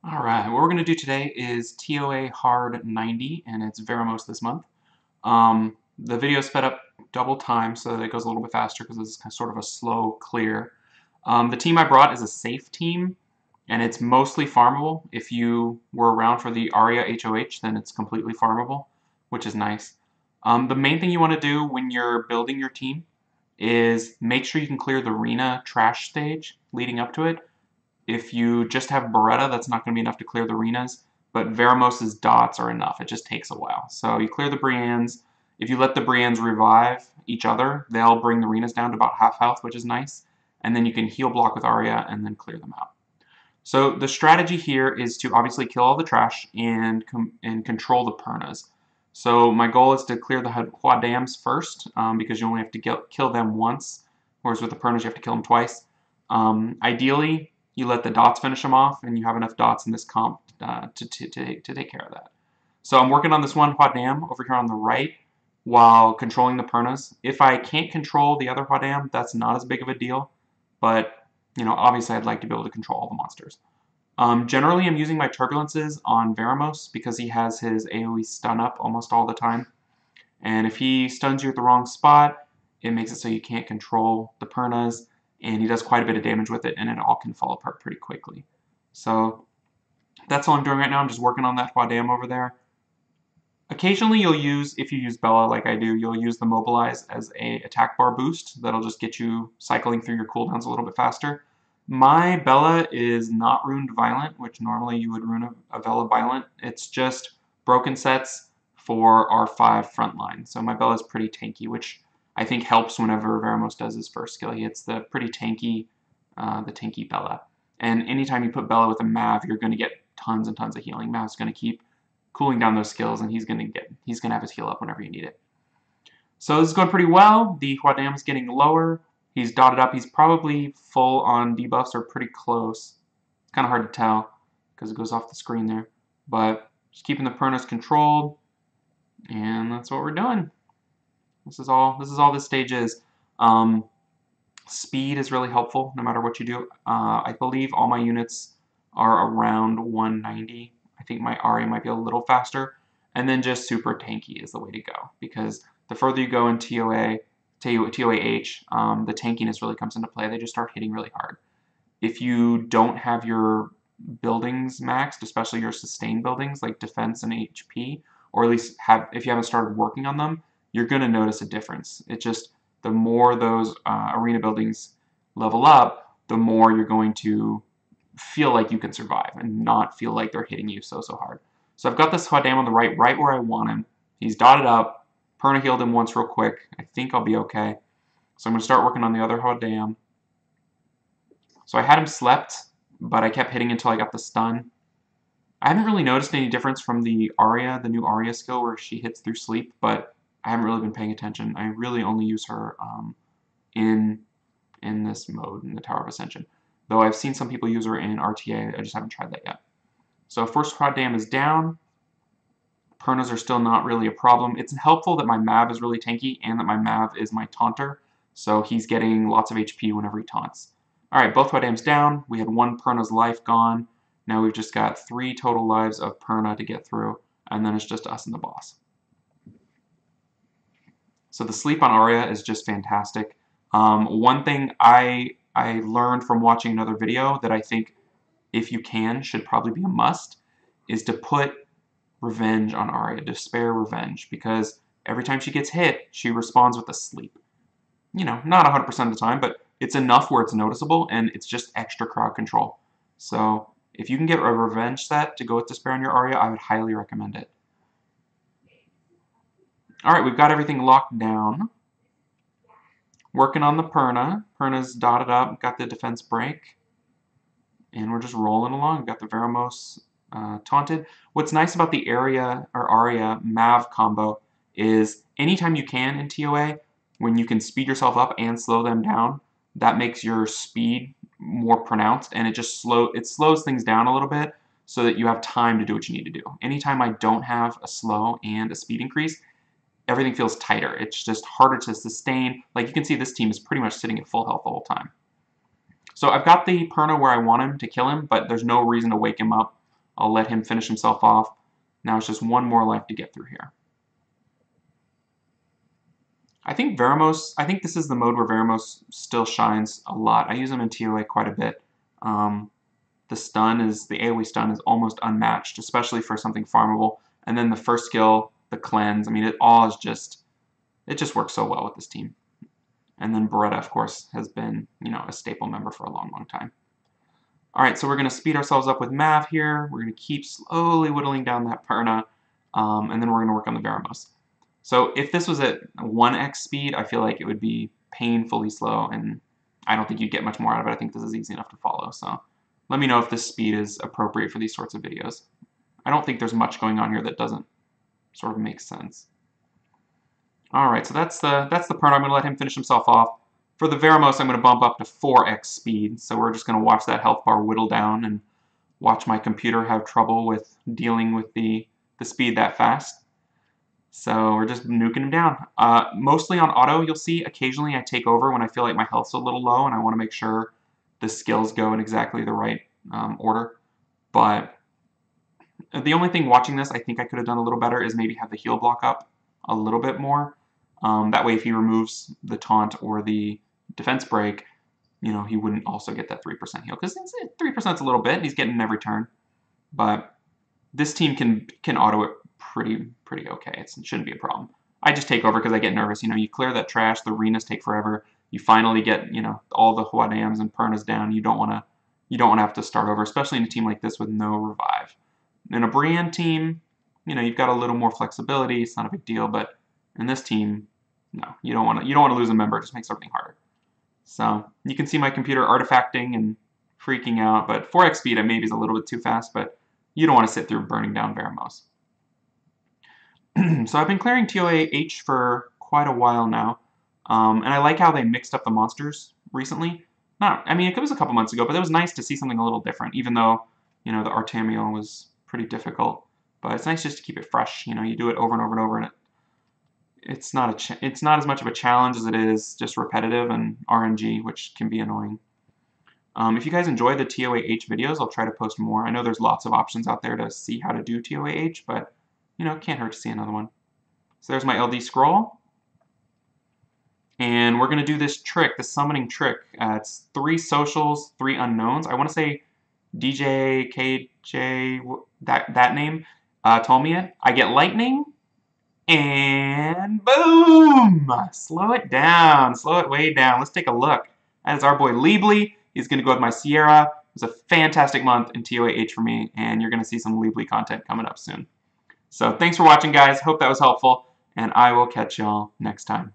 Alright, what we're going to do today is TOA Hard 90, and it's Veromos this month. The video is sped up double time so that it goes a little bit faster because it's sort of a slow clear. The team I brought is a safe team, and it's mostly farmable. If you were around for the Aria HoH, then it's completely farmable, which is nice. The main thing you want to do when you're building your team is make sure you can clear the arena trash stage leading up to it. If you just have Baretta, that's not going to be enough to clear the arenas, but Veromos' dots are enough. It just takes a while. So you clear the Briennes. If you let the Briennes revive each other, they'll bring the arenas down to about half health, which is nice. And then you can heal block with Aria and then clear them out. So the strategy here is to obviously kill all the trash and control the Pernas. So my goal is to clear the Hwadams first, because you only have to kill them once, whereas with the Pernas you have to kill them twice. Ideally, you let the dots finish them off, and you have enough dots in this comp to take care of that. So I'm working on this one Hwadam over here on the right while controlling the Pernas. If I can't control the other Hwadam, that's not as big of a deal, but obviously I'd like to be able to control all the monsters. Generally, I'm using my turbulences on Veromos because he has his AoE stun up almost all the time. And if he stuns you at the wrong spot, it makes it so you can't control the Pernas, and he does quite a bit of damage with it, and it all can fall apart pretty quickly. So that's all I'm doing right now. I'm just working on that Hwadam over there. Occasionally you'll use, if you use Bella like I do, you'll use the Mobilize as a attack bar boost. That'll just get you cycling through your cooldowns a little bit faster. My Bella is not Runed Violent, which normally you would rune a Bella Violent. It's just broken sets for our 5 frontline. So my Bella is pretty tanky, which I think helps whenever Veromos does his first skill. He hits the pretty tanky, Bella. And anytime you put Bella with a Mav, you're going to get tons and tons of healing. Mav's going to keep cooling down those skills, and he's going to have his heal up whenever you need it. So this is going pretty well. The Hwadam is getting lower. He's dotted up. He's probably full on debuffs or pretty close. It's kind of hard to tell because it goes off the screen there. But just keeping the Pernas controlled, and that's what we're doing. This is all this stage is. Speed is really helpful no matter what you do. I believe all my units are around 190. I think my Aria might be a little faster. And then just super tanky is the way to go, because the further you go in TOA, TOAH, the tankiness really comes into play. They just start hitting really hard. If you don't have your buildings maxed, especially your sustain buildings like defense and HP, or at least if you haven't started working on them, you're going to notice a difference. It's just the more those arena buildings level up, the more you're going to feel like you can survive and not feel like they're hitting you so hard. So I've got this Hwadam on the right where I want him. He's dotted up. Perna healed him once real quick. I think I'll be okay. So I'm going to start working on the other Hwadam. So I had him slept, but I kept hitting until I got the stun. I haven't really noticed any difference from the Aria, the new Aria skill where she hits through sleep, but I haven't really been paying attention. I really only use her in this mode, in the Tower of Ascension. Though I've seen some people use her in RTA, I just haven't tried that yet. So first Hwadam is down. Pernas are still not really a problem. It's helpful that my Mav is really tanky and that my Mav is my taunter, so he's getting lots of HP whenever he taunts. Alright, both Hwadams down. We had one Perna's life gone. Now we've just got 3 total lives of Perna to get through, and then it's just us and the boss. So the sleep on Aria is just fantastic. One thing I learned from watching another video that I think, if you can, should probably be a must, is to put Revenge on Aria, Despair Revenge, because every time she gets hit, she responds with a sleep. Not 100% of the time, but it's enough where it's noticeable, and it's just extra crowd control. So if you can get a Revenge set to go with Despair on your Aria, I would highly recommend it. Alright, we've got everything locked down. Working on the Perna. Perna's dotted up, got the defense break. And we're just rolling along. We've got the Veromos taunted. What's nice about the Aria Mav combo is anytime you can in TOA, when you can speed yourself up and slow them down, that makes your speed more pronounced, and it slows things down a little bit so that you have time to do what you need to do. Anytime I don't have a slow and a speed increase, everything feels tighter. It's just harder to sustain. Like you can see, this team is pretty much sitting at full health the whole time. So I've got the Perna where I want him to kill him, but there's no reason to wake him up I'll let him finish himself off. Now it's just one more life to get through here. I think Veromos, I think this is the mode where Veromos still shines a lot. I use him in TOA quite a bit. The AoE stun is almost unmatched, especially for something farmable. And then the first skill, the cleanse, I mean, it just works so well with this team. And then Baretta, of course, has been, a staple member for a long, long time. All right, so we're going to speed ourselves up with Mav here. We're going to keep slowly whittling down that Perna, and then we're going to work on the Veromos. So if this was at 1x speed, I feel like it would be painfully slow, and I don't think you'd get much more out of it. I think this is easy enough to follow, so let me know if this speed is appropriate for these sorts of videos. I don't think there's much going on here that doesn't sort of make sense. All right, so that's the Perna. I'm going to let him finish himself off. For the Veromos, I'm going to bump up to 4x speed, so we're just going to watch that health bar whittle down and watch my computer have trouble with dealing with the speed that fast. So we're just nuking him down. Mostly on auto, you'll see. Occasionally I take over when I feel like my health's a little low and I want to make sure the skills go in exactly the right order. But the only thing watching this I think I could have done a little better is maybe have the heal block up a little bit more. That way if he removes the taunt or the defense break, he wouldn't also get that 3% heal. Because 3% is a little bit, and he's getting it every turn. But this team can auto it pretty okay. It shouldn't be a problem. I just take over because I get nervous. You clear that trash, the arenas take forever. You finally get, all the Hwadams and Pernas down. You don't want to have to start over, especially in a team like this with no revive. In a Brienne team, you've got a little more flexibility. It's not a big deal, but in this team, no, you don't want to lose a member. It just makes everything harder. So you can see my computer artifacting and freaking out, but 4x speed maybe is a little bit too fast, but you don't want to sit through burning down Veromos. So I've been clearing TOA H for quite a while now, and I like how they mixed up the monsters recently. It was a couple months ago, but it was nice to see something a little different, even though, the Artamiel was pretty difficult. But it's nice just to keep it fresh. You do it over and over and over, and it's not as much of a challenge as it is just repetitive and RNG, which can be annoying. If you guys enjoy the TOA H videos, I'll try to post more. I know there's lots of options out there to see how to do TOA H, but it can't hurt to see another one. So there's my LD scroll. And we're going to do this trick, the summoning trick. It's 3 socials, 3 unknowns. I want to say DJ, KJ, that name told me it. I get lightning, and boom! Slow it down. Slow it way down. Let's take a look. That is our boy Leebly. He's going to go with my Sierra. It was a fantastic month in TOA H for me, and you're going to see some Leebly content coming up soon. So thanks for watching, guys. Hope that was helpful, and I will catch y'all next time.